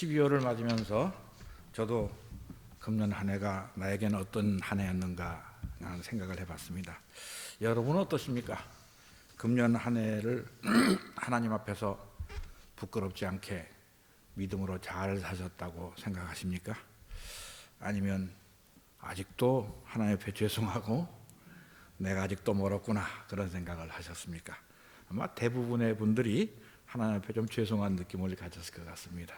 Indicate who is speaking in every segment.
Speaker 1: 12월을 맞으면서 저도 금년 한 해가 나에게는 어떤 한 해였는가 하는 생각을 해봤습니다. 여러분은 어떠십니까? 금년 한 해를 하나님 앞에서 부끄럽지 않게 믿음으로 잘 사셨다고 생각하십니까? 아니면 아직도 하나님 앞에 죄송하고 내가 아직도 멀었구나 그런 생각을 하셨습니까? 아마 대부분의 분들이 하나님 앞에 좀 죄송한 느낌을 가졌을 것 같습니다.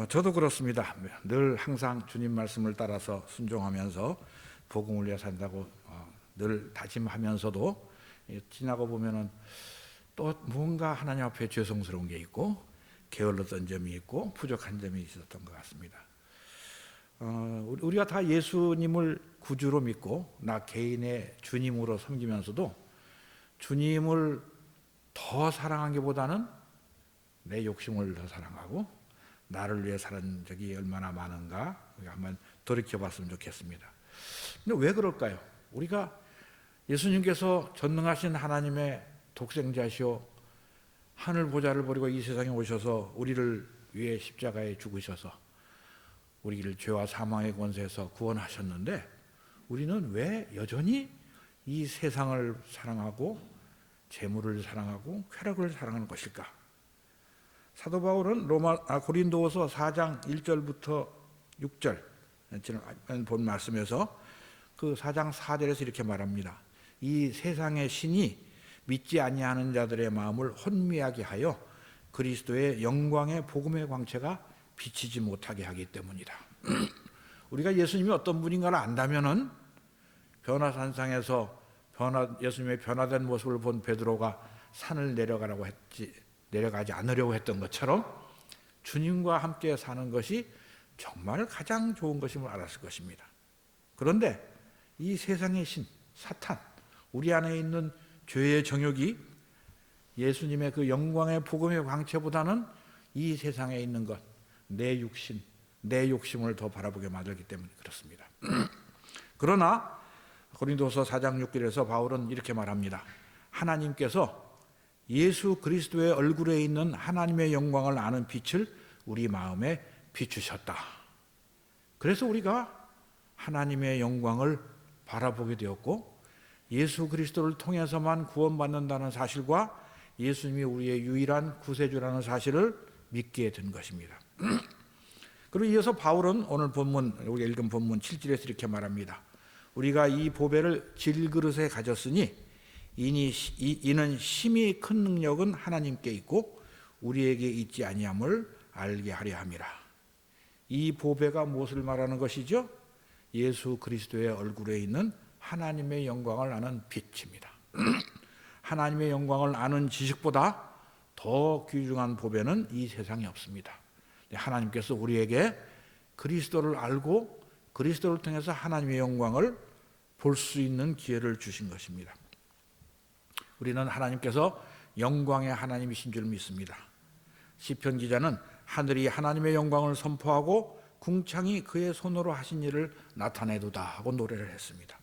Speaker 1: 저도 그렇습니다. 늘 항상 주님 말씀을 따라서 순종하면서 복음을 위해 산다고 늘 다짐하면서도 지나고 보면은 또 뭔가 하나님 앞에 죄송스러운 게 있고 게을렀던 점이 있고 부족한 점이 있었던 것 같습니다. 우리가 다 예수님을 구주로 믿고 나 개인의 주님으로 섬기면서도 주님을 더 사랑한 게보다는 내 욕심을 더 사랑하고 나를 위해 살은 적이 얼마나 많은가 한번 돌이켜봤으면 좋겠습니다. 근데 왜 그럴까요? 우리가 예수님께서 전능하신 하나님의 독생자시오 하늘 보좌를 버리고 이 세상에 오셔서 우리를 위해 십자가에 죽으셔서 우리를 죄와 사망의 권세에서 구원하셨는데 우리는 왜 여전히 이 세상을 사랑하고 재물을 사랑하고 쾌락을 사랑하는 것일까? 사도 바울은 고린도후서 4장 1절부터 6절 본 말씀에서 그 4장 4절에서 이렇게 말합니다. 이 세상의 신이 믿지 아니하는 자들의 마음을 혼미하게 하여 그리스도의 영광의 복음의 광채가 비치지 못하게 하기 때문이다. 우리가 예수님이 어떤 분인가를 안다면은 변화산상에서 예수님의 변화된 모습을 본 베드로가 산을 내려가지 않으려고 했던 것처럼 주님과 함께 사는 것이 정말 가장 좋은 것임을 알았을 것입니다. 그런데 이 세상의 신, 사탄, 우리 안에 있는 죄의 정욕이 예수님의 그 영광의 복음의 광채보다는 이 세상에 있는 것, 내 육신, 내 욕심을 더 바라보게 만들기 때문에 그렇습니다. 그러나 고린도서 4장 6절에서 바울은 이렇게 말합니다. 하나님께서 예수 그리스도의 얼굴에 있는 하나님의 영광을 아는 빛을 우리 마음에 비추셨다. 그래서 우리가 하나님의 영광을 바라보게 되었고 예수 그리스도를 통해서만 구원받는다는 사실과 예수님이 우리의 유일한 구세주라는 사실을 믿게 된 것입니다. 그리고 이어서 바울은 오늘 우리가 읽은 본문 7절에서 이렇게 말합니다. 우리가 이 보배를 질그릇에 가졌으니 이는 심히 큰 능력은 하나님께 있고 우리에게 있지 아니함을 알게 하려 함이라. 이 보배가 무엇을 말하는 것이죠? 예수 그리스도의 얼굴에 있는 하나님의 영광을 아는 빛입니다. 하나님의 영광을 아는 지식보다 더 귀중한 보배는 이 세상에 없습니다. 하나님께서 우리에게 그리스도를 알고 그리스도를 통해서 하나님의 영광을 볼 수 있는 기회를 주신 것입니다. 우리는 하나님께서 영광의 하나님이신 줄 믿습니다. 시편 기자는 하늘이 하나님의 영광을 선포하고 궁창이 그의 손으로 하신 일을 나타내도다 하고 노래를 했습니다.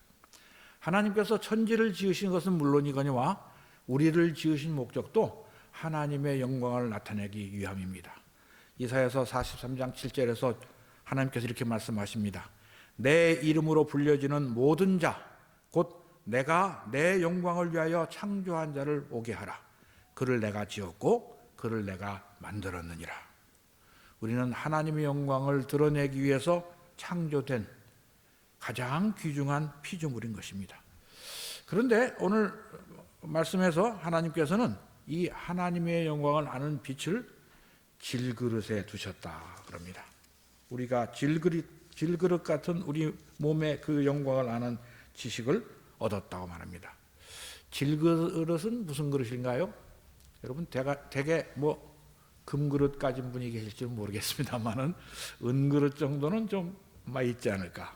Speaker 1: 하나님께서 천지를 지으신 것은 물론이거니와 우리를 지으신 목적도 하나님의 영광을 나타내기 위함입니다. 이사야서 43장 7절에서 하나님께서 이렇게 말씀하십니다. 내 이름으로 불려지는 모든 자, 곧 내가 내 영광을 위하여 창조한 자를 오게 하라. 그를 내가 지었고 그를 내가 만들었느니라. 우리는 하나님의 영광을 드러내기 위해서 창조된 가장 귀중한 피조물인 것입니다. 그런데 오늘 말씀에서 하나님께서는 이 하나님의 영광을 아는 빛을 질그릇에 두셨다 그럽니다. 우리가 질그릇 같은 우리 몸의 그 영광을 아는 지식을 얻었다고 말합니다. 질그릇은 무슨 그릇인가요? 여러분 대개 금그릇 가진 분이 계실지 모르겠습니다만은 은그릇 정도는 좀 많이 있지 않을까.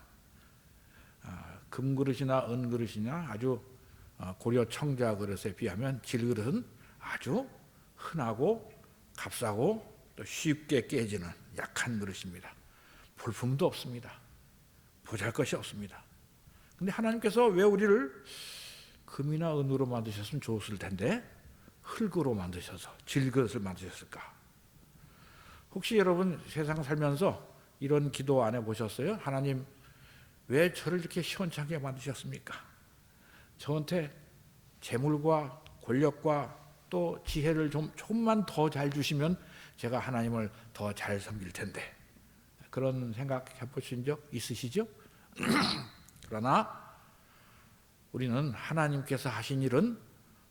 Speaker 1: 금그릇이나 은그릇이나 아주 고려 청자 그릇에 비하면 질그릇은 아주 흔하고 값싸고 또 쉽게 깨지는 약한 그릇입니다. 볼품도 없습니다. 보잘것이 없습니다. 근데 하나님께서 왜 우리를 금이나 은으로 만드셨으면 좋았을 텐데 흙으로 만드셔서 질그릇을 만드셨을까? 혹시 여러분 세상 살면서 이런 기도 안 해보셨어요? 하나님, 왜 저를 이렇게 시원찮게 만드셨습니까? 저한테 재물과 권력과 또 지혜를 조금만 더 잘 주시면 제가 하나님을 더 잘 섬길 텐데. 그런 생각 해보신 적 있으시죠? 그러나 우리는 하나님께서 하신 일은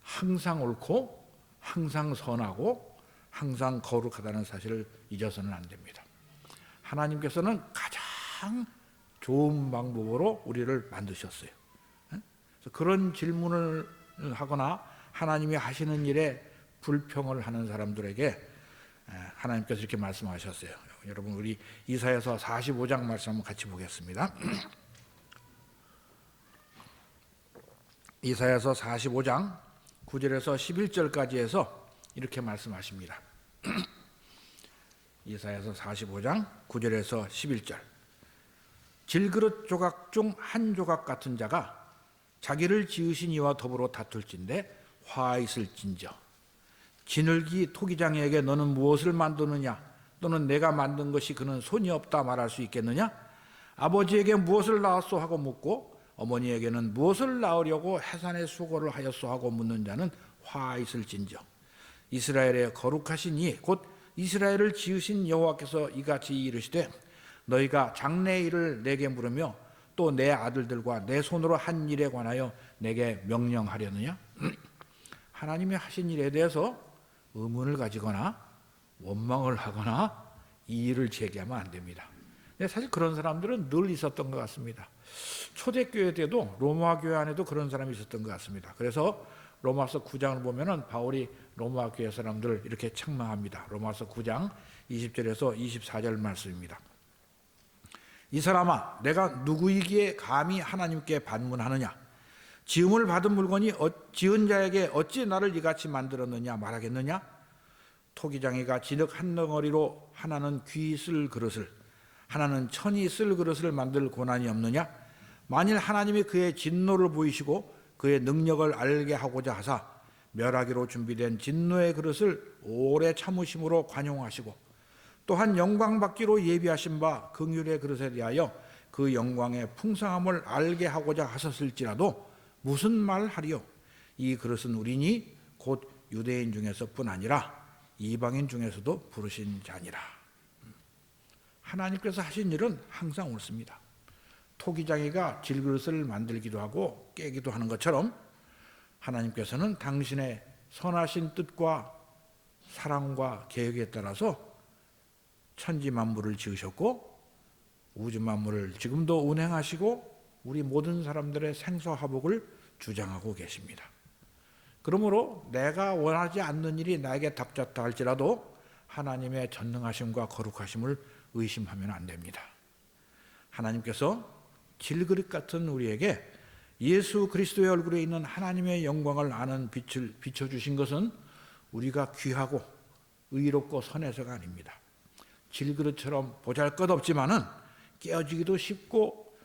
Speaker 1: 항상 옳고 항상 선하고 항상 거룩하다는 사실을 잊어서는 안 됩니다. 하나님께서는 가장 좋은 방법으로 우리를 만드셨어요. 그래서 그런 질문을 하거나 하나님이 하시는 일에 불평을 하는 사람들에게 하나님께서 이렇게 말씀하셨어요. 여러분, 우리 이사야서 45장 말씀 한번 같이 보겠습니다. 이사야서 45장 9절에서 11절까지 해서 이렇게 말씀하십니다. 이사야서 45장 9절에서 11절. 질그릇 조각 중 한 조각 같은 자가 자기를 지으신 이와 더불어 다툴진대 화 있을진저. 지늘기 토기장에게 너는 무엇을 만드느냐? 또는 내가 만든 것이 그는 손이 없다 말할 수 있겠느냐? 아버지에게 무엇을 낳았소 하고 묻고 어머니에게는 무엇을 낳으려고 해산의 수고를 하였소 하고 묻는 자는 화 있을진저. 이스라엘의 거룩하신 이 곧 이스라엘을 지으신 여호와께서 이같이 이르시되 너희가 장래 일을 내게 물으며 또 내 아들들과 내 손으로 한 일에 관하여 내게 명령하려느냐? 하나님이 하신 일에 대해서 의문을 가지거나 원망을 하거나 이의를 제기하면 안 됩니다. 근데 사실 그런 사람들은 늘 있었던 것 같습니다. 초대교회 때도 로마 교회 안에도 그런 사람이 있었던 것 같습니다. 그래서 로마서 9장을 보면은 바울이 로마 교회 사람들을 이렇게 책망합니다. 로마서 9장 20절에서 24절 말씀입니다. 이 사람아, 내가 누구이기에 감히 하나님께 반문하느냐? 지음을 받은 물건이 지은 자에게 어찌 나를 이같이 만들었느냐 말하겠느냐? 토기장이가 진흙 한 덩어리로 하나는 귀 쓸 그릇을 하나는 천이 쓸 그릇을 만들 고난이 없느냐? 만일 하나님이 그의 진노를 보이시고 그의 능력을 알게 하고자 하사 멸하기로 준비된 진노의 그릇을 오래 참으심으로 관용하시고 또한 영광 받기로 예비하신 바 긍휼의 그릇에 대하여 그 영광의 풍성함을 알게 하고자 하셨을지라도 무슨 말을 하리요? 이 그릇은 우리니 곧 유대인 중에서뿐 아니라 이방인 중에서도 부르신 자니라. 하나님께서 하신 일은 항상 옳습니다. 토기장이가 질그릇을 만들기도 하고 깨기도 하는 것처럼 하나님께서는 당신의 선하신 뜻과 사랑과 계획에 따라서 천지 만물을 지으셨고 우주 만물을 지금도 운행하시고 우리 모든 사람들의 생사화복을 주장하고 계십니다. 그러므로 내가 원하지 않는 일이 나에게 닥쳤다 할지라도 하나님의 전능하심과 거룩하심을 의심하면 안 됩니다. 하나님께서 질그릇 같은 우리에게 예수 그리스도의 얼굴에 있는 하나님의 영광을 아는 빛을 비춰주신 것은 우리가 귀하고 의롭고 선해서가 아닙니다. 질그릇처럼 보잘것없지만은 깨어지기도 쉽고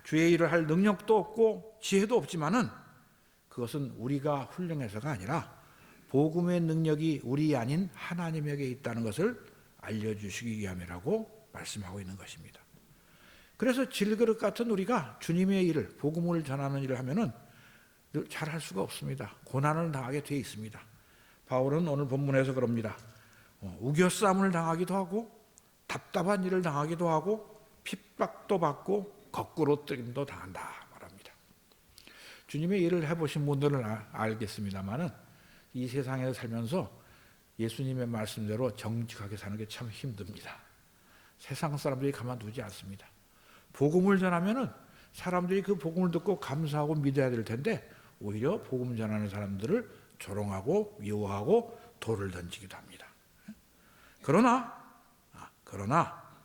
Speaker 1: 주의 일을 할 능력도 없고 지혜도 없지만은 그것은 우리가 훌륭해서가 아니라 복음의 능력이 우리 아닌 하나님에게 있다는 것을 알려주시기 위함이라고 말씀하고 있는 것입니다. 그래서 질그릇 같은 우리가 주님의 일을 복음을 전하는 일을 하면은 늘 잘할 수가 없습니다. 고난을 당하게 되어 있습니다. 바울은 오늘 본문에서 그럽니다. 우겨싸움을 당하기도 하고 답답한 일을 당하기도 하고 핍박도 받고 거꾸로 뜨림도 당한다 말합니다. 주님의 일을 해보신 분들은 알겠습니다만은 이 세상에 살면서 예수님의 말씀대로 정직하게 사는 게 참 힘듭니다. 세상 사람들이 가만두지 않습니다. 복음을 전하면은 사람들이 그 복음을 듣고 감사하고 믿어야 될 텐데 오히려 복음 전하는 사람들을 조롱하고 미워하고 돌을 던지기도 합니다. 그러나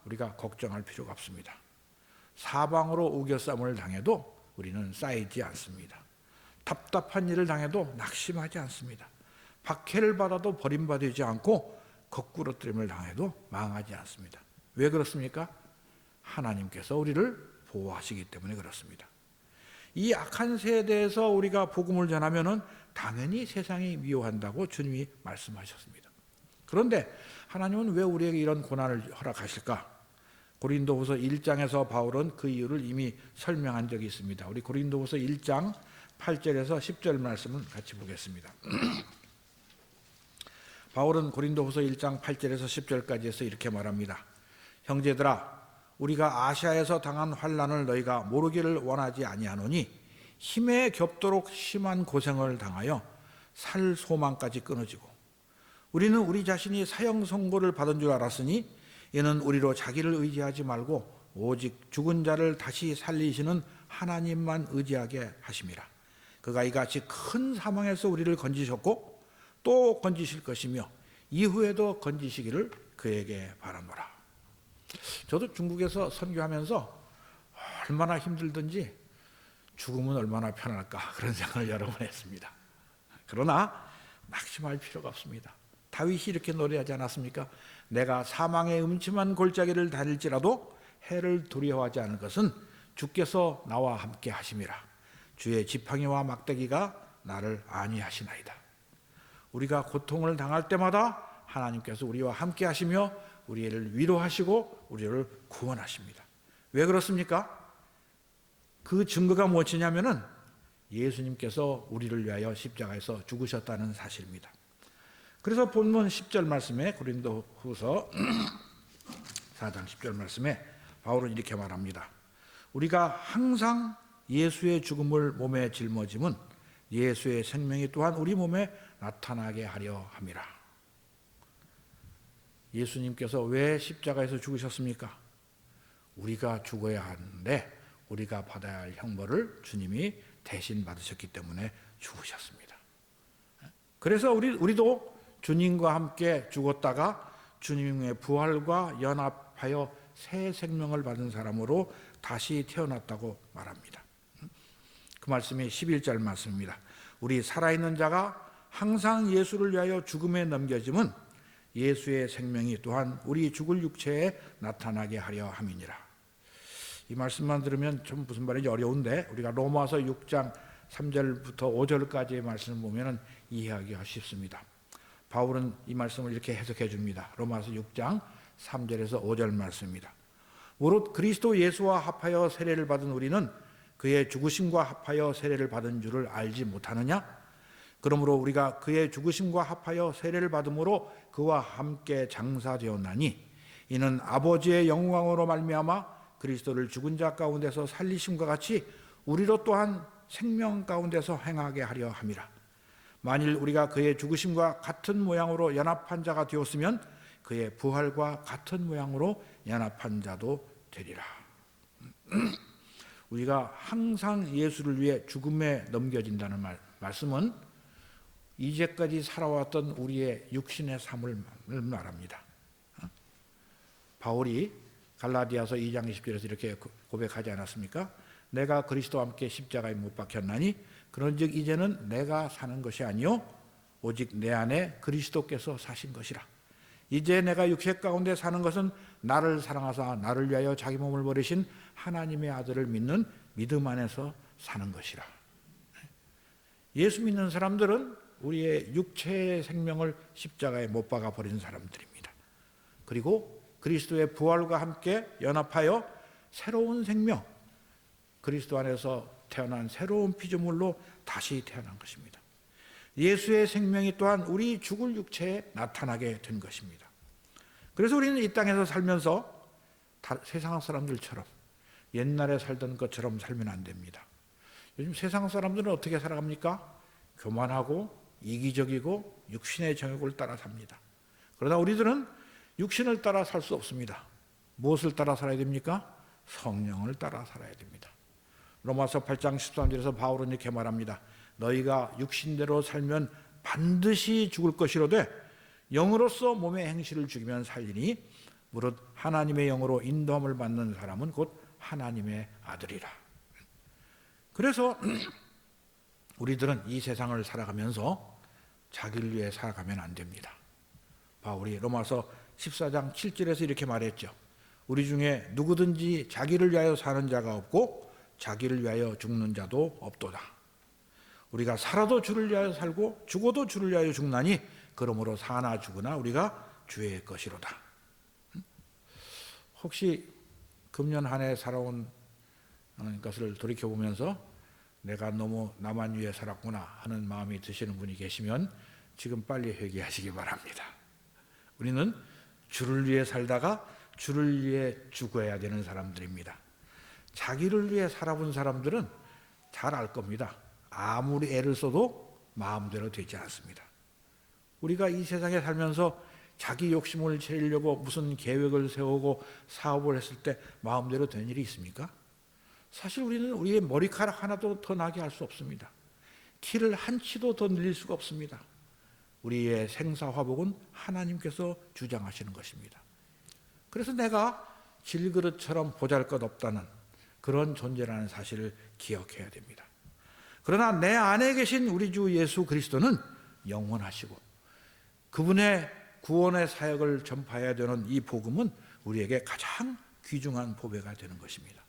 Speaker 1: 우리가 걱정할 필요가 없습니다. 사방으로 우겨싸움을 당해도 우리는 쌓이지 않습니다. 답답한 일을 당해도 낙심하지 않습니다. 박해를 받아도 버림받지 않고 거꾸로 뜨림을 당해도 망하지 않습니다. 왜 그렇습니까? 하나님께서 우리를 보호하시기 때문에 그렇습니다. 이 악한 세대에서 우리가 복음을 전하면은 당연히 세상이 미워한다고 주님이 말씀하셨습니다. 그런데 하나님은 왜 우리에게 이런 고난을 허락하실까? 고린도후서 1장에서 바울은 그 이유를 이미 설명한 적이 있습니다. 우리 고린도후서 1장 8절에서 10절 말씀을 같이 보겠습니다. 바울은 고린도후서 1장 8절에서 10절까지 해서 이렇게 말합니다. 형제들아, 우리가 아시아에서 당한 환난을 너희가 모르기를 원하지 아니하노니 힘에 겹도록 심한 고생을 당하여 살 소망까지 끊어지고 우리는 우리 자신이 사형 선고를 받은 줄 알았으니 이는 우리로 자기를 의지하지 말고 오직 죽은 자를 다시 살리시는 하나님만 의지하게 하심이라. 그가 이같이 큰 사망에서 우리를 건지셨고 또 건지실 것이며 이후에도 건지시기를 그에게 바라노라. 저도 중국에서 선교하면서 얼마나 힘들든지 죽으면 얼마나 편할까 그런 생각을 여러 번 했습니다. 그러나 낙심할 필요가 없습니다. 다윗이 이렇게 노래하지 않았습니까? 내가 사망의 음침한 골짜기를 다닐지라도 해를 두려워하지 않을 것은 주께서 나와 함께 하심이라. 주의 지팡이와 막대기가 나를 안위하시나이다. 우리가 고통을 당할 때마다 하나님께서 우리와 함께 하시며 우리를 위로하시고 우리를 구원하십니다. 왜 그렇습니까? 그 증거가 무엇이냐면은 예수님께서 우리를 위하여 십자가에서 죽으셨다는 사실입니다. 그래서 본문 10절 말씀에 고린도후서 4장 10절 말씀에 바울은 이렇게 말합니다. 우리가 항상 예수의 죽음을 몸에 짊어짐은 예수의 생명이 또한 우리 몸에 나타나게 하려 함이라. 예수님께서 왜 십자가에서 죽으셨습니까? 우리가 죽어야 하는데 우리가 받아야 할 형벌을 주님이 대신 받으셨기 때문에 죽으셨습니다. 그래서 우리도 주님과 함께 죽었다가 주님의 부활과 연합하여 새 생명을 받은 사람으로 다시 태어났다고 말합니다. 그 말씀이 11절 말씀입니다. 우리 살아있는 자가 항상 예수를 위하여 죽음에 넘겨짐은 예수의 생명이 또한 우리 죽을 육체에 나타나게 하려 함이니라. 이 말씀만 들으면 좀 무슨 말인지 어려운데 우리가 로마서 6장 3절부터 5절까지의 말씀을 보면 이해하기가 쉽습니다. 바울은 이 말씀을 이렇게 해석해 줍니다. 로마서 6장 3절에서 5절 말씀입니다. 무릇 그리스도 예수와 합하여 세례를 받은 우리는 그의 죽으심과 합하여 세례를 받은 줄을 알지 못하느냐? 그러므로 우리가 그의 죽으심과 합하여 세례를 받음으로 그와 함께 장사되었나니 이는 아버지의 영광으로 말미암아 그리스도를 죽은 자 가운데서 살리심과 같이 우리로 또한 생명 가운데서 행하게 하려 함이라. 만일 우리가 그의 죽으심과 같은 모양으로 연합한 자가 되었으면 그의 부활과 같은 모양으로 연합한 자도 되리라. 우리가 항상 예수를 위해 죽음에 넘겨진다는 말씀은 이제까지 살아왔던 우리의 육신의 삶을 말합니다. 바울이 갈라디아서 2장 20절에서 이렇게 고백하지 않았습니까? 내가 그리스도와 함께 십자가에 못 박혔나니 그런즉 이제는 내가 사는 것이 아니요 오직 내 안에 그리스도께서 사신 것이라. 이제 내가 육체 가운데 사는 것은 나를 사랑하사 나를 위하여 자기 몸을 버리신 하나님의 아들을 믿는 믿음 안에서 사는 것이라. 예수 믿는 사람들은 우리의 육체의 생명을 십자가에 못 박아 버린 사람들입니다. 그리고 그리스도의 부활과 함께 연합하여 새로운 생명, 그리스도 안에서 태어난 새로운 피조물로 다시 태어난 것입니다. 예수의 생명이 또한 우리 죽을 육체에 나타나게 된 것입니다. 그래서 우리는 이 땅에서 살면서 세상 사람들처럼 옛날에 살던 것처럼 살면 안 됩니다. 요즘 세상 사람들은 어떻게 살아갑니까? 교만하고 이기적이고 육신의 정욕을 따라 삽니다. 그러나 우리들은 육신을 따라 살 수 없습니다. 무엇을 따라 살아야 됩니까? 성령을 따라 살아야 됩니다. 로마서 8장 13절에서 바울은 이렇게 말합니다. 너희가 육신대로 살면 반드시 죽을 것이로되 영으로서 몸의 행실을 죽이면 살리니 무릇 하나님의 영으로 인도함을 받는 사람은 곧 하나님의 아들이라. 그래서 우리들은 이 세상을 살아가면서 자기를 위해 살아가면 안 됩니다. 바울이 로마서 14장 7절에서 이렇게 말했죠. 우리 중에 누구든지 자기를 위하여 사는 자가 없고 자기를 위하여 죽는 자도 없도다. 우리가 살아도 주를 위하여 살고 죽어도 주를 위하여 죽나니 그러므로 사나 죽으나 우리가 주의 것이로다. 혹시 금년 한 해 살아온 것을 돌이켜보면서 내가 너무 나만 위해 살았구나 하는 마음이 드시는 분이 계시면 지금 빨리 회개하시기 바랍니다. 우리는 주를 위해 살다가 주를 위해 죽어야 되는 사람들입니다. 자기를 위해 살아본 사람들은 잘 알 겁니다. 아무리 애를 써도 마음대로 되지 않습니다. 우리가 이 세상에 살면서 자기 욕심을 채우려고 무슨 계획을 세우고 사업을 했을 때 마음대로 되는 일이 있습니까? 사실 우리는 우리의 머리카락 하나도 더 나게 할 수 없습니다. 키를 한 치도 더 늘릴 수가 없습니다. 우리의 생사화복은 하나님께서 주장하시는 것입니다. 그래서 내가 질그릇처럼 보잘것없다는 그런 존재라는 사실을 기억해야 됩니다. 그러나 내 안에 계신 우리 주 예수 그리스도는 영원하시고 그분의 구원의 사역을 전파해야 되는 이 복음은 우리에게 가장 귀중한 보배가 되는 것입니다.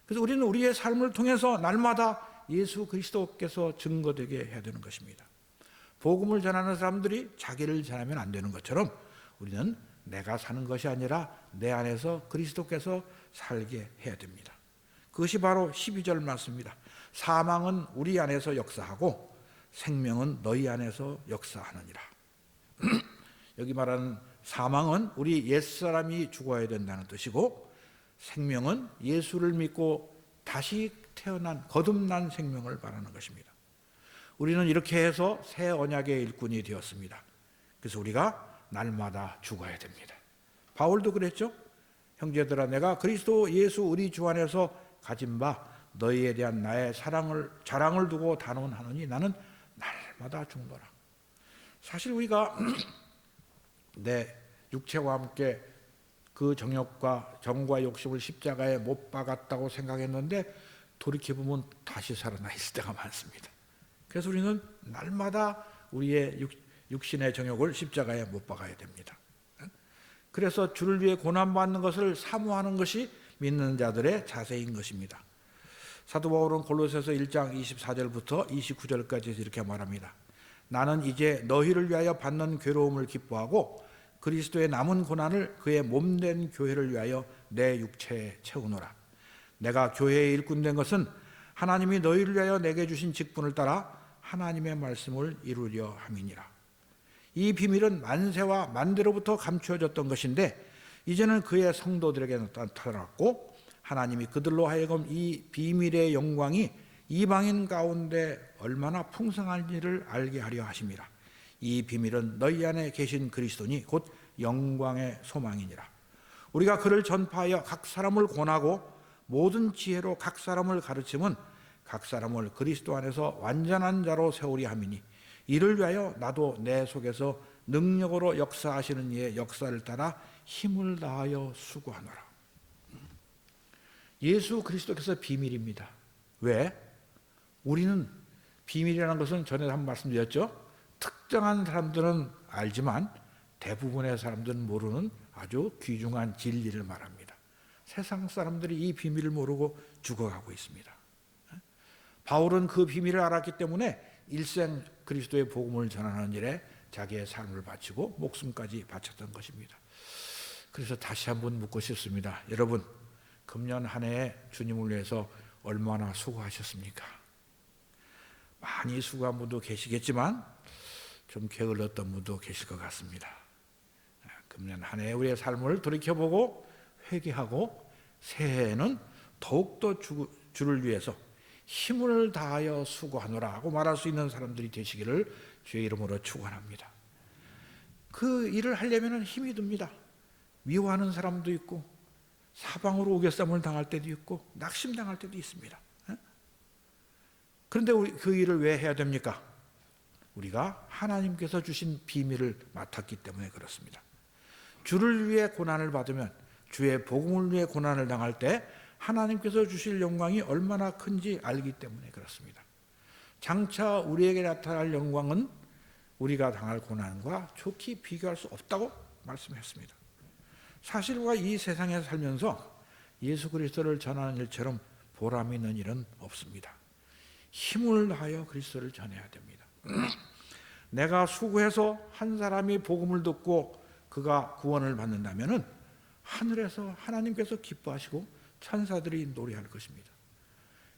Speaker 1: 그래서 우리는 우리의 삶을 통해서 날마다 예수 그리스도께서 증거되게 해야 되는 것입니다. 복음을 전하는 사람들이 자기를 전하면 안 되는 것처럼 우리는 내가 사는 것이 아니라 내 안에서 그리스도께서 살게 해야 됩니다. 그것이 바로 12절 말씀입니다. 사망은 우리 안에서 역사하고 생명은 너희 안에서 역사하느니라. 여기 말하는 사망은 우리 옛사람이 죽어야 된다는 뜻이고 생명은 예수를 믿고 다시 태어난 거듭난 생명을 말하는 것입니다. 우리는 이렇게 해서 새 언약의 일꾼이 되었습니다. 그래서 우리가 날마다 죽어야 됩니다. 바울도 그랬죠. 형제들아 내가 그리스도 예수 우리 주 안에서 가진 바 너희에 대한 나의 자랑을 두고 단언하노니 나는 날마다 죽노라. 사실 우리가 내 육체와 함께 그 정욕과 정과 욕심을 십자가에 못 박았다고 생각했는데 돌이켜보면 다시 살아나 있을 때가 많습니다. 그래서 우리는 날마다 우리의 육신의 정욕을 십자가에 못 박아야 됩니다. 그래서 주를 위해 고난받는 것을 사모하는 것이 믿는 자들의 자세인 것입니다. 사도 바울은 골로새서 1장 24절부터 29절까지 이렇게 말합니다. 나는 이제 너희를 위하여 받는 괴로움을 기뻐하고 그리스도의 남은 고난을 그의 몸된 교회를 위하여 내 육체에 채우노라. 내가 교회의 일꾼 된 것은 하나님이 너희를 위하여 내게 주신 직분을 따라 하나님의 말씀을 이루려 함이니라. 이 비밀은 만세와 만대로부터 감추어졌던 것인데 이제는 그의 성도들에게 나타났고 하나님이 그들로 하여금 이 비밀의 영광이 이방인 가운데 얼마나 풍성한지를 알게 하려 하심이라. 이 비밀은 너희 안에 계신 그리스도니 곧 영광의 소망이니라. 우리가 그를 전파하여 각 사람을 권하고 모든 지혜로 각 사람을 가르침은 각 사람을 그리스도 안에서 완전한 자로 세우려 함이니 이를 위하여 나도 내 속에서 능력으로 역사하시는 이의 역사를 따라 힘을 다하여 수고하노라. 예수 그리스도께서 비밀입니다. 왜? 우리는 비밀이라는 것은 전에 한번 말씀드렸죠. 특정한 사람들은 알지만 대부분의 사람들은 모르는 아주 귀중한 진리를 말합니다. 세상 사람들이 이 비밀을 모르고 죽어가고 있습니다. 바울은 그 비밀을 알았기 때문에 일생 그리스도의 복음을 전하는 일에 자기의 삶을 바치고 목숨까지 바쳤던 것입니다. 그래서 다시 한번 묻고 싶습니다. 여러분, 금년 한 해에 주님을 위해서 얼마나 수고하셨습니까? 많이 수고한 분도 계시겠지만 좀 게을렀던 분도 계실 것 같습니다. 금년 한 해 우리의 삶을 돌이켜보고 회개하고 새해에는 더욱더 주를 위해서 힘을 다하여 수고하노라 하고 말할 수 있는 사람들이 되시기를 주의 이름으로 축원합니다. 그 일을 하려면 힘이 듭니다. 미워하는 사람도 있고 사방으로 우겨쌈을 당할 때도 있고 낙심당할 때도 있습니다. 그런데 그 일을 왜 해야 됩니까? 우리가 하나님께서 주신 비밀을 맡았기 때문에 그렇습니다. 주를 위해 고난을 받으면 주의 복음을 위해 고난을 당할 때 하나님께서 주실 영광이 얼마나 큰지 알기 때문에 그렇습니다. 장차 우리에게 나타날 영광은 우리가 당할 고난과 좋게 비교할 수 없다고 말씀했습니다. 사실 우리가 이 세상에 살면서 예수 그리스도를 전하는 일처럼 보람 있는 일은 없습니다. 힘을 다하여 그리스도를 전해야 됩니다. 내가 수고해서 한 사람이 복음을 듣고 그가 구원을 받는다면은 하늘에서 하나님께서 기뻐하시고 천사들이 노래할 것입니다.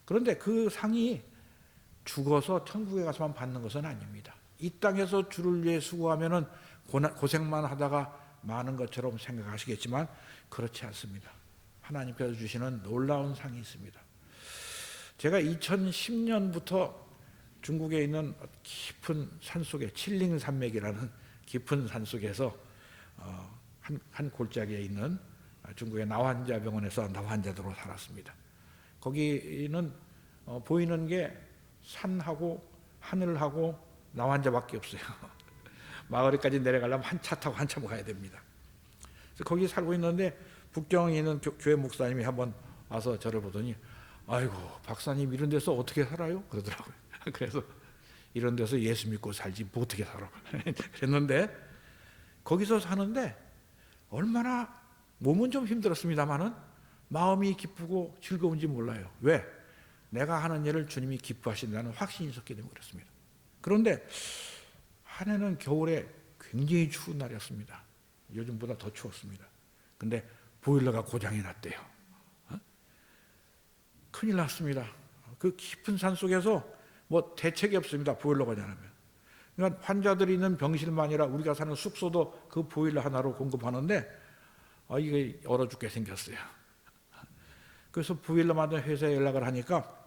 Speaker 1: 그런데 그 상이 죽어서 천국에 가서만 받는 것은 아닙니다. 이 땅에서 주를 위해 수고하면은 고생만 하다가 많은 것처럼 생각하시겠지만 그렇지 않습니다. 하나님께서 주시는 놀라운 상이 있습니다. 제가 2010년부터 중국에 있는 깊은 산속에 칠링 산맥이라는 깊은 산속에서 한 골짜기에 있는 중국의 나환자 병원에서 나환자도로 살았습니다. 거기는 보이는 게 산하고 하늘하고 나환자밖에 없어요. 마을에까지 내려가려면 한 차 타고 한참 가야 됩니다. 그래서 거기 살고 있는데 북경에 있는 교회 목사님이 한번 와서 저를 보더니 아이고 박사님 이런 데서 어떻게 살아요? 그러더라고요. 그래서 이런 데서 예수 믿고 살지 뭐 어떻게 살아? 그랬는데 거기서 사는데 얼마나 몸은 좀 힘들었습니다마는 마음이 기쁘고 즐거운지 몰라요. 왜? 내가 하는 일을 주님이 기뻐하신다는 확신이 있었기 때문에 그렇습니다. 그런데 한 해는 겨울에 굉장히 추운 날이었습니다. 요즘보다 더 추웠습니다. 근데 보일러가 고장이 났대요. 큰일 났습니다. 그 깊은 산 속에서 뭐 대책이 없습니다. 보일러 고장나면. 그러니까 환자들이 있는 병실만 아니라 우리가 사는 숙소도 그 보일러 하나로 공급하는데 이게 얼어 죽게 생겼어요. 그래서 보일러 만든 회사에 연락을 하니까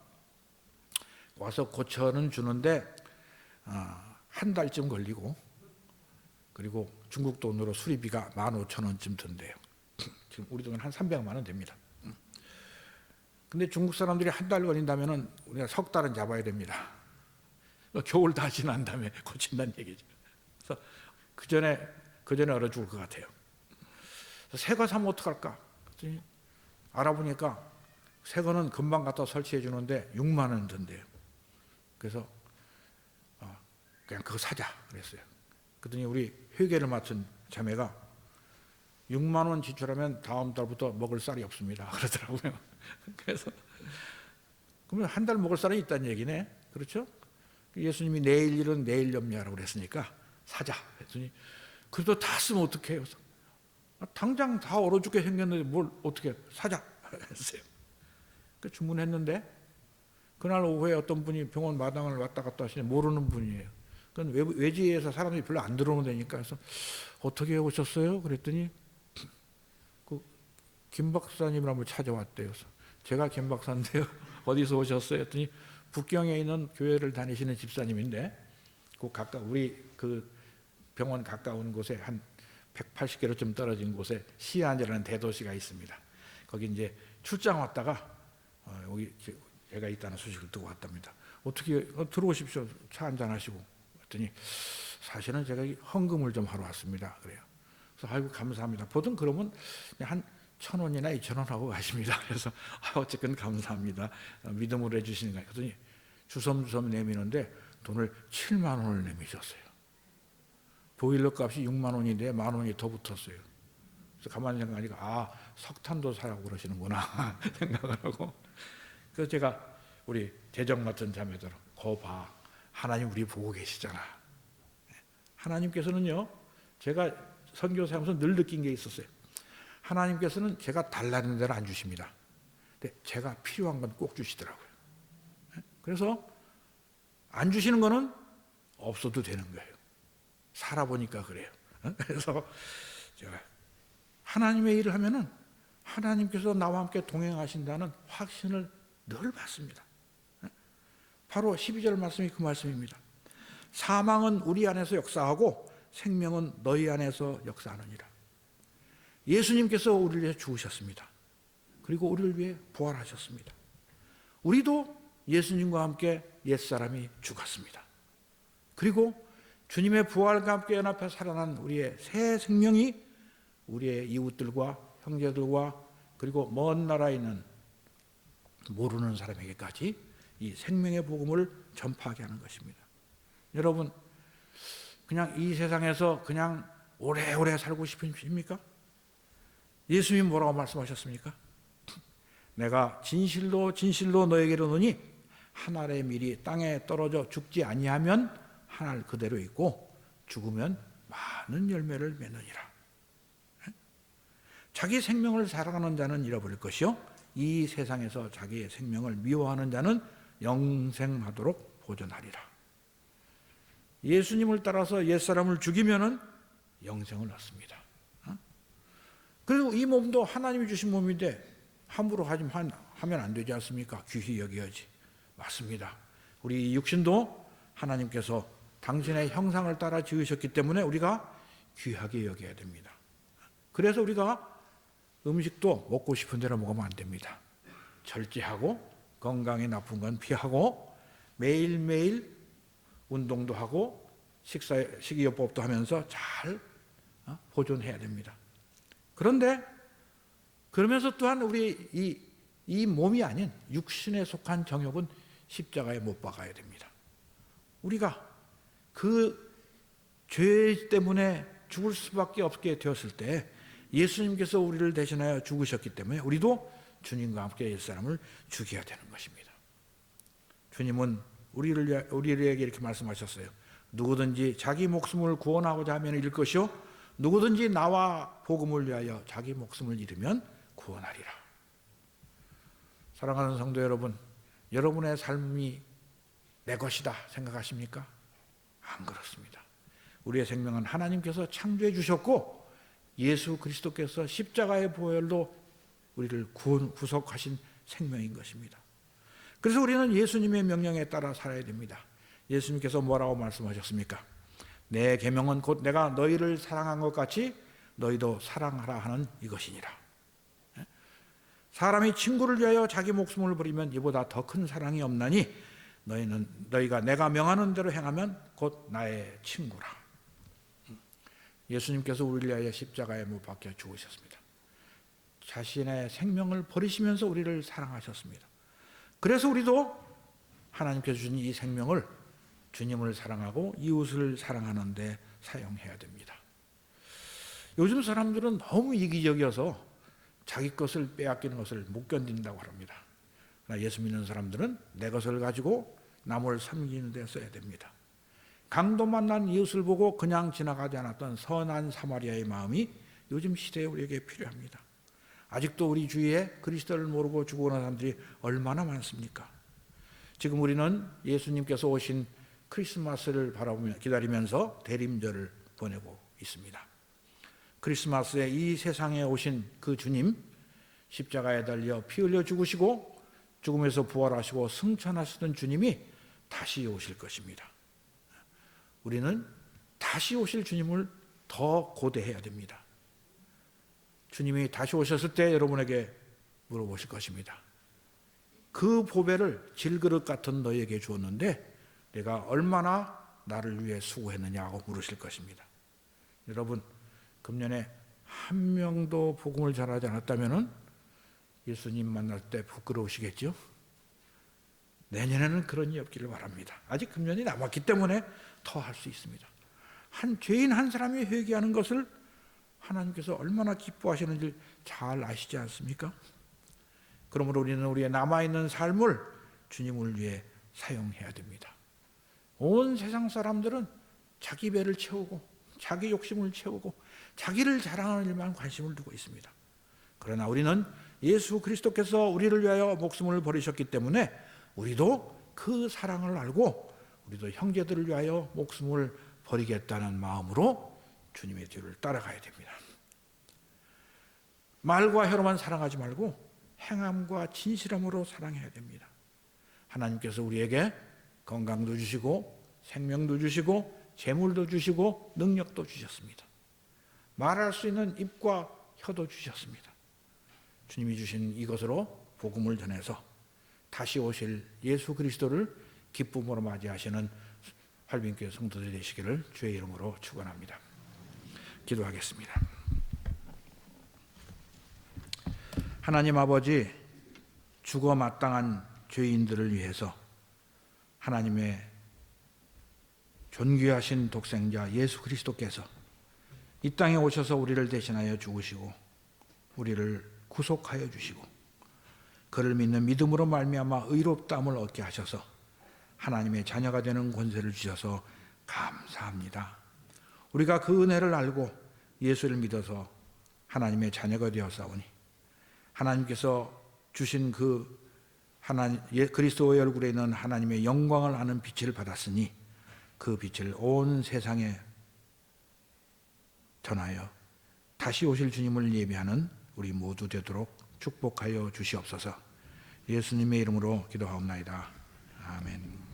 Speaker 1: 와서 고쳐는 주는데 한 달쯤 걸리고 그리고 중국 돈으로 수리비가 15,000원쯤 든대요. 지금 우리 돈은 한 300만 원 됩니다. 근데 중국 사람들이 한 달 걸린다면 우리가 석 달은 잡아야 됩니다. 겨울 다 지난 다음에 고친다는 얘기죠. 그래서 그 전에 얼어 죽을 것 같아요. 새거 사면 어떡할까? 그랬더니 알아보니까 새거는 금방 갖다 설치해 주는데 6만 원 든대요. 그래서 그냥 그거 사자 그랬어요. 그랬더니 우리 회계를 맡은 자매가 6만 원 지출하면 다음 달부터 먹을 쌀이 없습니다. 그러더라고요. 그래서 그러면 한 달 먹을 쌀이 있다는 얘기네. 그렇죠? 예수님이 내일 일은 내일 염려하라고 그랬으니까 사자 했더니 그래도 다 쓰면 어떡해요? 당장 다 얼어 죽게 생겼는데 뭘 어떻게 사자 했어요. 그 주문했는데 그날 오후에 어떤 분이 병원 마당을 왔다 갔다 하시는 모르는 분이에요. 그건 외지에서 사람들이 별로 안 들어오는 데니까. 그래서 어떻게 오셨어요? 그랬더니 그 김 박사님을 한번 찾아왔대요. 그래서 제가 김 박사인데요. 어디서 오셨어요? 했더니 북경에 있는 교회를 다니시는 집사님인데 그 우리 그 병원 가까운 곳에 한 180km쯤 떨어진 곳에 시안이라는 대도시가 있습니다. 거기 이제 출장 왔다가 여기 제가 있다는 소식을 듣고 왔답니다. 어떻게 들어오십시오. 차 한잔 하시고. 그랬더니 사실은 제가 헌금을 좀 하러 왔습니다. 그래요. 그래서 아이고 감사합니다. 보통 그러면 한 1,000원이나 2,000원 하고 가십니다. 그래서 어쨌든 감사합니다. 믿음으로 해주시는 거예요. 그랬더니 주섬주섬 내미는데 돈을 7만 원을 내미셨어요. 보일러 값이 6만 원인데 10,000원이 더 붙었어요. 그래서 가만히 생각하니까 석탄도 사라고 그러시는구나 생각을 하고. 그래서 제가 우리 대적 맡은 자매들 봐 하나님 우리 보고 계시잖아. 하나님께서는요 제가 선교사하면서 늘 느낀 게 있었어요. 하나님께서는 제가 달라는 대로 안 주십니다. 근데 제가 필요한 건 꼭 주시더라고요. 그래서 안 주시는 거는 없어도 되는 거예요. 살아보니까 그래요. 그래서 제가 하나님의 일을 하면은 하나님께서 나와 함께 동행하신다는 확신을 늘 받습니다. 바로 12절 말씀이 그 말씀입니다. 사망은 우리 안에서 역사하고 생명은 너희 안에서 역사하느니라. 예수님께서 우리를 위해 죽으셨습니다. 그리고 우리를 위해 부활하셨습니다. 우리도 예수님과 함께 옛사람이 죽었습니다. 그리고 주님의 부활과 함께 연합해 살아난 우리의 새 생명이 우리의 이웃들과 형제들과 그리고 먼 나라에 있는 모르는 사람에게까지 이 생명의 복음을 전파하게 하는 것입니다. 여러분 그냥 이 세상에서 그냥 오래오래 살고 싶으십니까? 예수님이 뭐라고 말씀하셨습니까? 내가 진실로 진실로 너에게 이르노니 한 알의 밀이 땅에 떨어져 죽지 아니하면 하늘 그대로 있고 죽으면 많은 열매를 맺느니라. 자기 생명을 사랑하는 자는 잃어버릴 것이요 이 세상에서 자기의 생명을 미워하는 자는 영생하도록 보존하리라. 예수님을 따라서 옛사람을 죽이면은 영생을 얻습니다. 그리고 이 몸도 하나님이 주신 몸인데 함부로 하면 안 되지 않습니까? 귀히 여겨야지. 맞습니다. 우리 육신도 하나님께서 당신의 형상을 따라 지으셨기 때문에 우리가 귀하게 여겨야 됩니다. 그래서 우리가 음식도 먹고 싶은 대로 먹으면 안 됩니다. 절제하고 건강에 나쁜 건 피하고 매일매일 운동도 하고 식이요법도 하면서 잘 보존해야 됩니다. 그런데 그러면서 또한 우리 이 몸이 아닌 육신에 속한 정욕은 십자가에 못 박아야 됩니다. 우리가 그 죄 때문에 죽을 수밖에 없게 되었을 때 예수님께서 우리를 대신하여 죽으셨기 때문에 우리도 주님과 함께 옛사람을 죽여야 되는 것입니다. 주님은 우리에게 이렇게 말씀하셨어요. 누구든지 자기 목숨을 구원하고자 하면 잃을 것이요 누구든지 나와 복음을 위하여 자기 목숨을 잃으면 구원하리라. 사랑하는 성도 여러분, 여러분의 삶이 내 것이다 생각하십니까? 안 그렇습니다. 우리의 생명은 하나님께서 창조해 주셨고 예수 그리스도께서 십자가의 보혈로 우리를 구속하신 생명인 것입니다. 그래서 우리는 예수님의 명령에 따라 살아야 됩니다. 예수님께서 뭐라고 말씀하셨습니까? 내 계명은 곧 내가 너희를 사랑한 것 같이 너희도 사랑하라 하는 이것이니라. 사람이 친구를 위하여 자기 목숨을 버리면 이보다 더 큰 사랑이 없나니 너희가 내가 명하는 대로 행하면 곧 나의 친구라. 예수님께서 우리를 위하여 십자가에 못 박혀 죽으셨습니다. 자신의 생명을 버리시면서 우리를 사랑하셨습니다. 그래서 우리도 하나님께서 주신 이 생명을 주님을 사랑하고 이웃을 사랑하는 데 사용해야 됩니다. 요즘 사람들은 너무 이기적이어서 자기 것을 빼앗기는 것을 못 견딘다고 합니다. 그러나 예수 믿는 사람들은 내 것을 가지고 남을 섬기는 데 써야 됩니다. 강도 만난 이웃을 보고 그냥 지나가지 않았던 선한 사마리아의 마음이 요즘 시대에 우리에게 필요합니다. 아직도 우리 주위에 그리스도를 모르고 죽어가는 사람들이 얼마나 많습니까? 지금 우리는 예수님께서 오신 크리스마스를 바라보며 기다리면서 대림절을 보내고 있습니다. 크리스마스에 이 세상에 오신 그 주님, 십자가에 달려 피 흘려 죽으시고 죽음에서 부활하시고 승천하시던 주님이 다시 오실 것입니다. 우리는 다시 오실 주님을 더 고대해야 됩니다. 주님이 다시 오셨을 때 여러분에게 물어보실 것입니다. 그 보배를 질그릇 같은 너에게 주었는데 내가 얼마나 나를 위해 수고했느냐고 물으실 것입니다. 여러분, 금년에 한 명도 복음을 전하지 않았다면 예수님 만날 때 부끄러우시겠죠? 내년에는 그런 일이 없기를 바랍니다. 아직 금년이 남았기 때문에 더 할 수 있습니다. 한 죄인 한 사람이 회개하는 것을 하나님께서 얼마나 기뻐하시는지 잘 아시지 않습니까? 그러므로 우리는 우리의 남아있는 삶을 주님을 위해 사용해야 됩니다. 온 세상 사람들은 자기 배를 채우고 자기 욕심을 채우고 자기를 자랑하는 일만 관심을 두고 있습니다. 그러나 우리는 예수 그리스도께서 우리를 위하여 목숨을 버리셨기 때문에 우리도 그 사랑을 알고 우리도 형제들을 위하여 목숨을 버리겠다는 마음으로 주님의 뒤를 따라가야 됩니다. 말과 혀로만 사랑하지 말고 행함과 진실함으로 사랑해야 됩니다. 하나님께서 우리에게 건강도 주시고 생명도 주시고 재물도 주시고 능력도 주셨습니다. 말할 수 있는 입과 혀도 주셨습니다. 주님이 주신 이것으로 복음을 전해서 다시 오실 예수 그리스도를 기쁨으로 맞이하시는 활빈교회 성도들 되시기를 주의 이름으로 축원합니다. 기도하겠습니다. 하나님 아버지, 죽어 마땅한 죄인들을 위해서 하나님의 존귀하신 독생자 예수 그리스도께서 이 땅에 오셔서 우리를 대신하여 죽으시고 우리를 구속하여 주시고 그를 믿는 믿음으로 말미암아 의롭다함을 얻게 하셔서 하나님의 자녀가 되는 권세를 주셔서 감사합니다. 우리가 그 은혜를 알고 예수를 믿어서 하나님의 자녀가 되었사오니 하나님께서 주신 그 그리스도의 얼굴에 있는 하나님의 영광을 아는 빛을 받았으니 그 빛을 온 세상에 전하여 다시 오실 주님을 예비하는 우리 모두 되도록 축복하여 주시옵소서. 예수님의 이름으로 기도하옵나이다. 아멘.